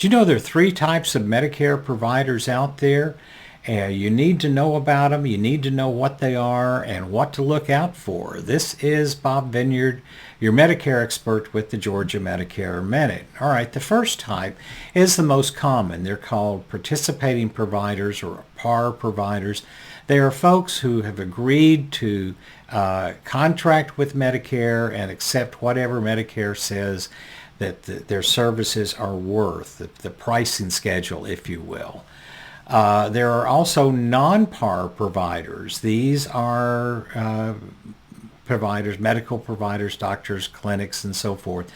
Do you know there are three types of Medicare providers out there? And you need to know about them. You need to know what they are and what to look out for. This is Bob Vineyard, your Medicare expert with the Georgia Medicare Minute. All right, the first type is the most common. They're called participating providers or PAR providers. They are folks who have agreed to contract with Medicare and accept whatever Medicare says that their services are worth, the pricing schedule, if you will. There are also non-PAR providers. These are providers, medical providers, doctors, clinics, and so forth,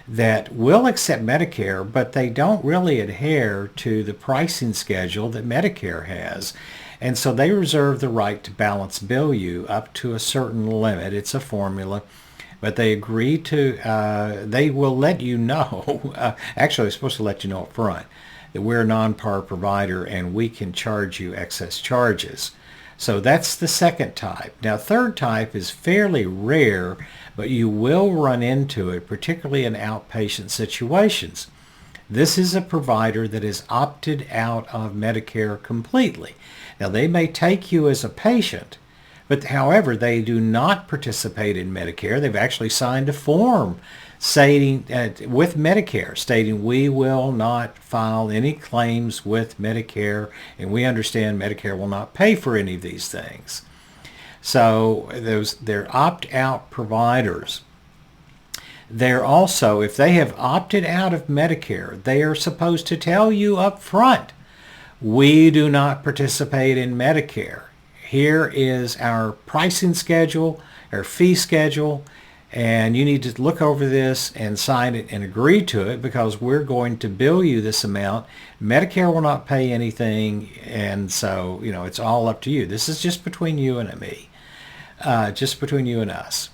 that will accept Medicare, but they don't really adhere to the pricing schedule that Medicare has. And so they reserve the right to balance bill you up to a certain limit. It's a formula. But they agree to, they will let you know, actually they're supposed to let you know up front, that we're a non-PAR provider and we can charge you excess charges. So that's the second type. Now, third type is fairly rare, but you will run into it, particularly in outpatient situations. This is a provider that is opted out of Medicare completely. Now, they may take you as a patient, but however, they do not participate in Medicare. They've actually signed a form stating, with Medicare, stating we will not file any claims with Medicare, and we understand Medicare will not pay for any of these things. So they're opt-out providers. They're also, if they have opted out of Medicare, they are supposed to tell you up front, we do not participate in Medicare. Here is our pricing schedule, our fee schedule, and you need to look over this and sign it and agree to it because we're going to bill you this amount. Medicare will not pay anything, and so, you know, it's all up to you. This is just between you and me, just between you and us.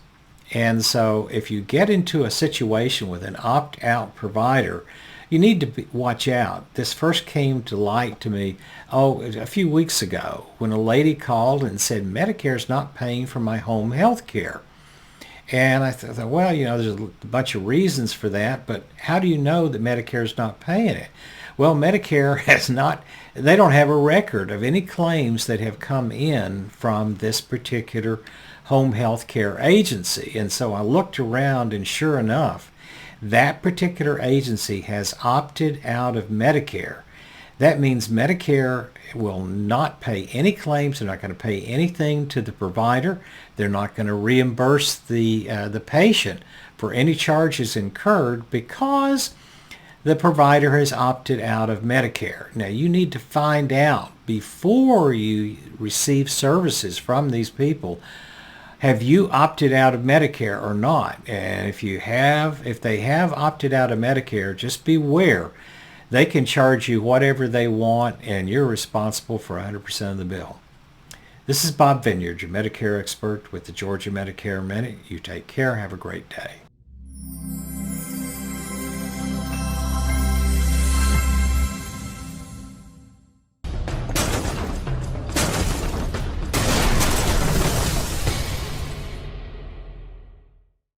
And so if you get into a situation with an opt-out provider, you need to watch out. This first came to light to me, a few weeks ago when a lady called and said, Medicare's not paying for my home health care. And I thought, well, you know, there's a bunch of reasons for that, but how do you know that Medicare's not paying it? Well, Medicare has not, they don't have a record of any claims that have come in from this particular home health care agency. And so I looked around, and sure enough, that particular agency has opted out of Medicare. That means Medicare will not pay any claims. They're not going to pay anything to the provider. They're not going to reimburse the patient for any charges incurred because the provider has opted out of Medicare. Now, you need to find out before you receive services from these people, have you opted out of Medicare or not? And if they have opted out of Medicare, just beware. They can charge you whatever they want, and you're responsible for 100% of the bill. This is Bob Vineyard, your Medicare expert with the Georgia Medicare Minute. You take care. Have a great day.